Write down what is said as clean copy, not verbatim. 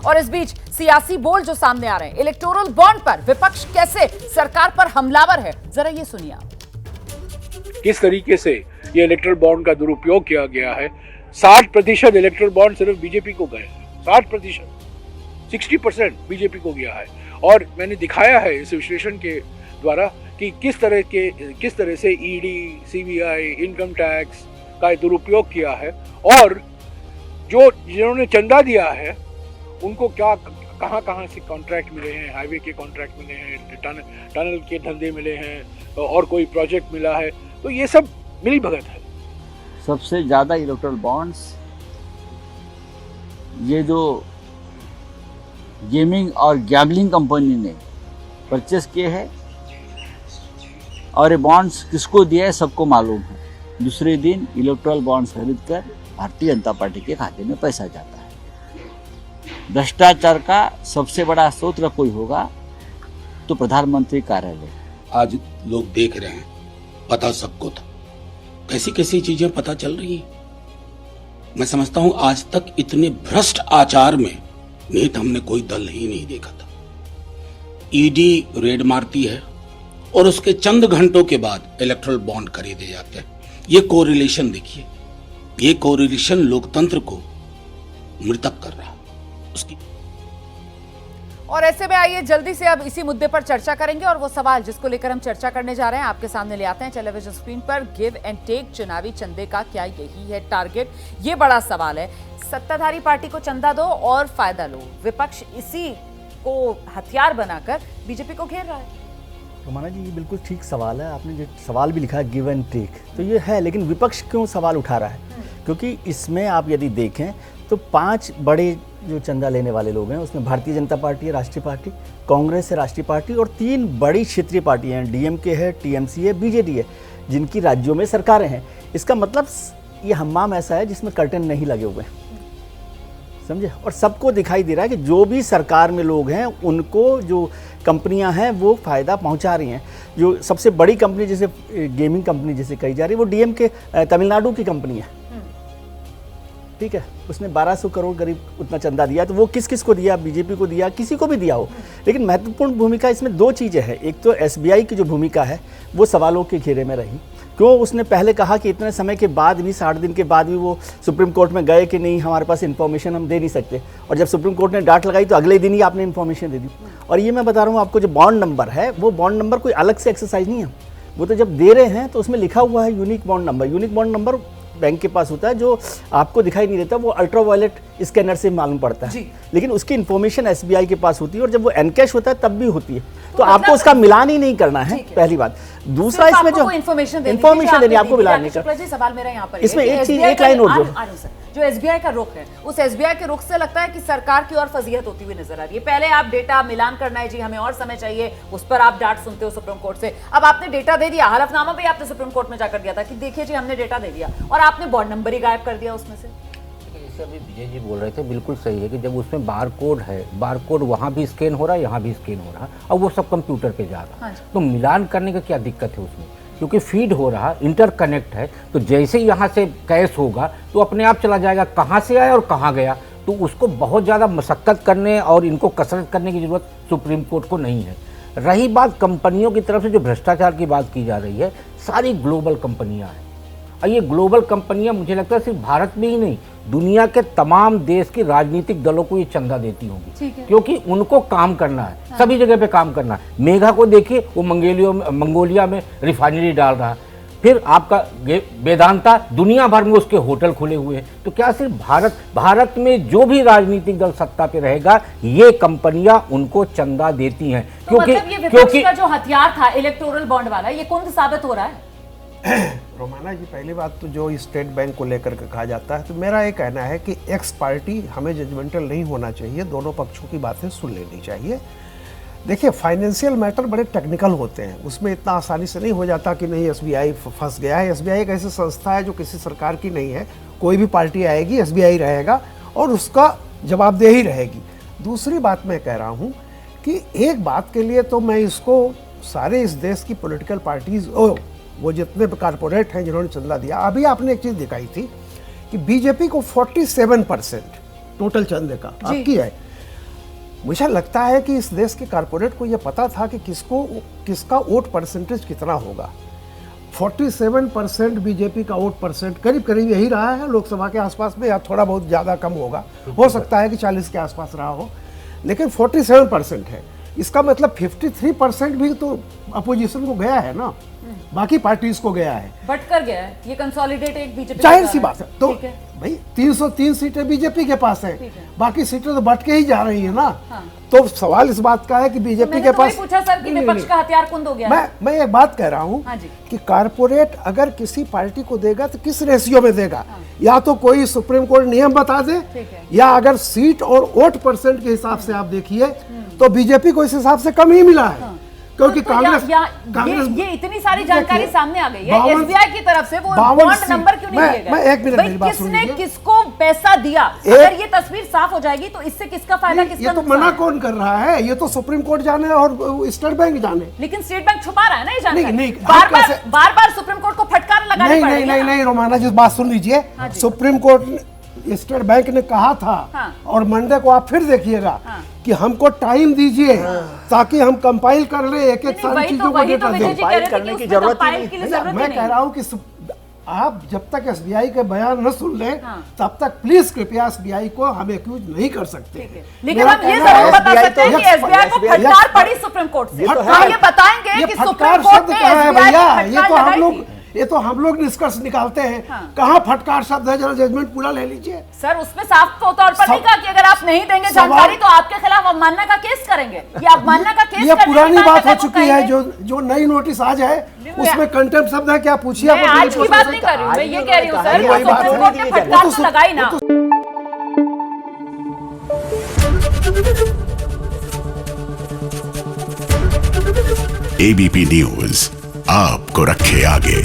और इस बीच सियासी बोल जो सामने आ रहे हैं, इलेक्टोरल बॉन्ड पर विपक्ष कैसे सरकार पर हमलावर है, जरा ये सुनिए आप। किस तरीके से ये इलेक्टोरल बॉन्ड का दुरुपयोग किया गया है। 60% इलेक्टोरल बॉन्ड सिर्फ बीजेपी को गए, 60%, 60% बीजेपी को गया है। और मैंने दिखाया है इस विश्लेषण के द्वारा कि किस तरह से ईडी, सीबीआई, इनकम टैक्स का दुरुपयोग किया है, और जिन्होंने चंदा दिया है उनको कहां से कॉन्ट्रैक्ट मिले हैं, हाईवे के कॉन्ट्रैक्ट मिले हैं, टनल के धंधे मिले हैं, और कोई प्रोजेक्ट मिला है, तो ये सब मिली भगत है। सबसे ज़्यादा इलेक्टोरल बॉन्ड्स ये जो गेमिंग और गैम्बलिंग कंपनी ने परचेस किए हैं, और ये बॉन्ड्स किसको दिया है सबको मालूम है। दूसरे दिन इलेक्टोरल बॉन्ड्स खरीद कर भारतीय जनता पार्टी के खाते में पैसा जाता है। भ्रष्टाचार का सबसे बड़ा स्रोत कोई होगा तो प्रधानमंत्री कार्यालय। आज लोग देख रहे हैं, पता सबको था, कैसी कैसी चीजें पता चल रही हैं। मैं समझता हूं आज तक इतने भ्रष्ट आचार में निहित हमने कोई दल ही नहीं देखा था। ईडी रेड मारती है और उसके चंद घंटों के बाद इलेक्टोरल बॉन्ड खरीदे जाते हैं। ये कोरिलेशन देखिए, ये कोरिलेशन लोकतंत्र को मृतक कर रहा है उसकी। और ऐसे में आइए जल्दी से अब इसी मुद्दे पर चर्चा करेंगे, और वो सवाल जिसको लेकर हम चर्चा करने जा रहे हैं आपके सामने ले आते हैं टेलीविजन स्क्रीन पर। गिव एंड टेक चुनावी चंदे का क्या यही है टारगेट? ये बड़ा सवाल है। सत्ताधारी पार्टी को चंदा दो और फायदा लो, विपक्ष इसी को हथियार बनाकर बीजेपी को घेर रहा है। रोमाना जी, ये बिल्कुल ठीक सवाल है। आपने जो सवाल भी लिखा है गिव एंड टेक, तो ये है, लेकिन विपक्ष क्यों सवाल उठा रहा है? क्योंकि इसमें आप यदि देखें तो 5 बड़े जो चंदा लेने वाले लोग हैं, उसमें भारतीय जनता पार्टी है, राष्ट्रीय पार्टी, कांग्रेस है, राष्ट्रीय पार्टी, और 3 बड़ी क्षेत्रीय पार्टियां हैं, डीएमके है, टीएमसी है, बीजेडी है, जिनकी राज्यों में सरकारें हैं। इसका मतलब ये हम्माम ऐसा है जिसमें कर्टन नहीं लगे हुए हैं, समझे? और सबको दिखाई दे रहा है कि जो भी सरकार में लोग हैं उनको जो कंपनियां हैं वो फ़ायदा पहुंचा रही हैं। जो सबसे बड़ी कंपनी जैसे गेमिंग कंपनी जैसे कही जा रही है, वो डीएमके तमिलनाडु की कंपनी है, ठीक है। उसने 1200 करोड़ करीब उतना चंदा दिया, तो वो किस किस को दिया? बीजेपी को दिया, किसी को भी दिया हो। लेकिन महत्वपूर्ण भूमिका इसमें 2 चीज़ें हैं। एक तो एसबीआई की जो भूमिका है वो सवालों के घेरे में रही। क्यों? उसने पहले कहा कि इतने समय के बाद भी, 60 दिन के बाद भी वो सुप्रीम कोर्ट में गए कि नहीं, हमारे पास इन्फॉर्मेशन हम दे नहीं सकते, और जब सुप्रीम कोर्ट ने डांट लगाई तो अगले दिन ही आपने इन्फॉर्मेशन दे दी। और ये मैं बता रहा हूँ आपको, जो बॉन्ड नंबर है वो बॉन्ड नंबर कोई अलग से एक्सरसाइज नहीं है, वो तो जब दे रहे हैं तो उसमें लिखा हुआ है unique bond number. Unique bond number bank के पास होता है, जो आपको दिखाई नहीं देता, वो अल्ट्रावायलेट स्कैनर से मालूम पड़ता है, लेकिन उसकी इन्फॉर्मेशन एसबीआई के पास होती है, और जब वो एनकैश होता है तब भी होती है। तो आपको उसका मिलान ही नहीं करना है, पहली बात। दूसरा, इसमें जो इन्फॉर्मेशन देनी, आपको मिलान नहीं करना। सवाल मेरा यहाँ पर इसमें एक लाइन और जो एसबीआई का रुख है, उस एसबीआई के रुख से लगता है कि सरकार की और फजीहत होती हुई नजर आ रही है। पहले आप डेटा मिलान करना है जी, हमें और समय चाहिए, उस पर आप डांट सुनते हो सुप्रीम कोर्ट से। अब आपने डेटा दे दिया, हलफनामा भी आपने सुप्रीम कोर्ट में जाकर दिया था कि देखिए जी हमने डेटा दे दिया, और आपने बॉन्ड नंबर ही गायब कर दिया उसमें से। जैसे अभी विजय जी बोल रहे थे, बिल्कुल सही है कि जब उसमें बार कोड है, बार कोड वहाँ भी स्कैन हो रहा है, यहाँ भी स्कैन हो रहा है, और वो सब कंप्यूटर पे जा रहा है, तो मिलान करने का क्या दिक्कत है उसमें? क्योंकि फीड हो रहा, इंटरकनेक्ट है, तो जैसे ही यहाँ से कैश होगा तो अपने आप चला जाएगा कहाँ से आया और कहाँ गया। तो उसको बहुत ज़्यादा मशक्क़त करने और इनको कसरत करने की ज़रूरत सुप्रीम कोर्ट को नहीं है। रही बात कंपनियों की तरफ से जो भ्रष्टाचार की बात की जा रही है, सारी ग्लोबल कंपनियाँ हैं, और ये ग्लोबल कंपनियां मुझे लगता है सिर्फ भारत में ही नहीं, दुनिया के तमाम देश के राजनीतिक दलों को ये चंदा देती होंगी, क्योंकि उनको काम करना है, सभी जगह पे काम करना है। मेघा को देखिए, वो मंगोलिया में रिफाइनरी डाल रहा है, फिर आपका वेदांता, दुनिया भर में उसके होटल खुले हुए हैं। तो क्या सिर्फ भारत में जो भी राजनीतिक दल सत्ता पे रहेगा, ये कंपनियां उनको चंदा देती हैं? तो मतलब ये विपक्ष का जो हथियार था इलेक्टोरल बॉन्ड वाला, ये कुंद साबित हो रहा है। रोमाना जी, पहली बात तो जो स्टेट बैंक को लेकर के कहा जाता है, तो मेरा ये कहना है कि एक्स पार्टी हमें जजमेंटल नहीं होना चाहिए, दोनों पक्षों की बातें सुन लेनी चाहिए। देखिए, फाइनेंशियल मैटर बड़े टेक्निकल होते हैं, उसमें इतना आसानी से नहीं हो जाता कि नहीं एसबीआई फंस गया है। एसबीआई एक ऐसी संस्था है जो किसी सरकार की नहीं है, कोई भी पार्टी आएगी एसबीआई रहेगा और उसका जवाबदेही रहेगी। दूसरी बात मैं कह रहा हूँ कि एक बात के लिए तो मैं इसको सारे इस देश की पॉलिटिकल पार्टीज, वो जितने कारपोरेट हैं जिन्होंने चंदा दिया, अभी आपने एक चीज़ दिखाई थी कि बीजेपी को 47% टोटल चंदे का आपकी है, मुझे लगता है कि इस देश के कारपोरेट को यह पता था कि किसका वोट परसेंटेज कितना होगा। 47% बीजेपी का वोट परसेंट करीब करीब यही रहा है लोकसभा के आसपास में, या थोड़ा बहुत ज़्यादा कम होगा, हो सकता है कि 40 के आसपास रहा हो, लेकिन 47% है। इसका मतलब 53% भी तो अपोजिशन को गया है ना, बाकी पार्टीज को गया है, बट कर गया है ये कंसोलिडेट एक बीजेपी, जाहिर सी बात है। तो भाई 303 सीटें बीजेपी के पास है, बाकी सीटें तो बट के ही जा रही है ना। हाँ। तो सवाल इस बात का है कि बीजेपी के पास, पूछा सर कि विपक्ष का हथियार कुंद हो गया है। मैं एक बात कह रहा हूँ कि कारपोरेट अगर किसी पार्टी को देगा तो किस रेशियो में देगा, या तो कोई सुप्रीम कोर्ट नियम बता दे, या अगर सीट और वोट परसेंट के हिसाब से आप देखिए तो बीजेपी को इस हिसाब से कम ही मिला है, क्योंकि तो कांग्रेस ये इतनी सारी जानकारी सामने आ गई है। एसबीआई की तरफ से वो बॉन्ड नंबर क्यों नहीं दिए गए? मैं एक मिनट मेरी बात सुन लीजिए। किसने किसको पैसा दिया? अगर ये तस्वीर साफ हो जाएगी तो इससे किसका फायदा, किसका ये तो मना कौन कर रहा है? ये तो सुप्रीम कोर्ट जाने और स्टेट बैंक जाने। लेकिन स्टेट बैंक छुपा रहा है ना ये जानकारी। नहीं, बार बार सुप्रीम कोर्ट को फटकार लगानी पड़ेगी। नहीं रोमाना जी, बात सुन लीजिए। सुप्रीम कोर्ट स्टेट बैंक ने कहा था, और मंडे को आप फिर देखिएगा कि हमको टाइम दीजिए ताकि हम कंपाइल कर ले एक सारी चीजों को डेटा दें। कंपाइल करने की जरूरत ही नहीं। मैं कह रहा हूँ कि आप जब तक एसबीआई के बयान न सुन लें तब तक प्लीज कृपया एसबीआई को हम एक्यूज नहीं कर सकते। लेकिन हम ये जरूर बता सकते हैं कि एसबीआई को फटकार पड़ी सुप्रीम कोर्ट से। ये बताएंगे कि सुप्रीम कोर्ट ने एसबीआई को फटकार लगाई थी। ये तो हम लोग निष्कर्ष निकालते हैं, कहाँ फटकार शब्द है, जरा जजमेंट पूरा ले लीजिए। सर उसमें साफ तौर पर नहीं कहा कि अगर आप नहीं देंगे जानकारी तो आपके खिलाफ अवमानना का केस करेंगे। ये अवमानना का केस ये पुरानी बात हो चुकी है। जो नई नोटिस आज है उसमें कंटेम्प्ट शब्द है, क्या पूछिए। मैं आज की बात नहीं कर रही हूँ, मैं ये कह रही हूँ सर सुप्रीम कोर्ट ने फटकार तो लगाई ना। एबीपी न्यूज आपको रखे आगे।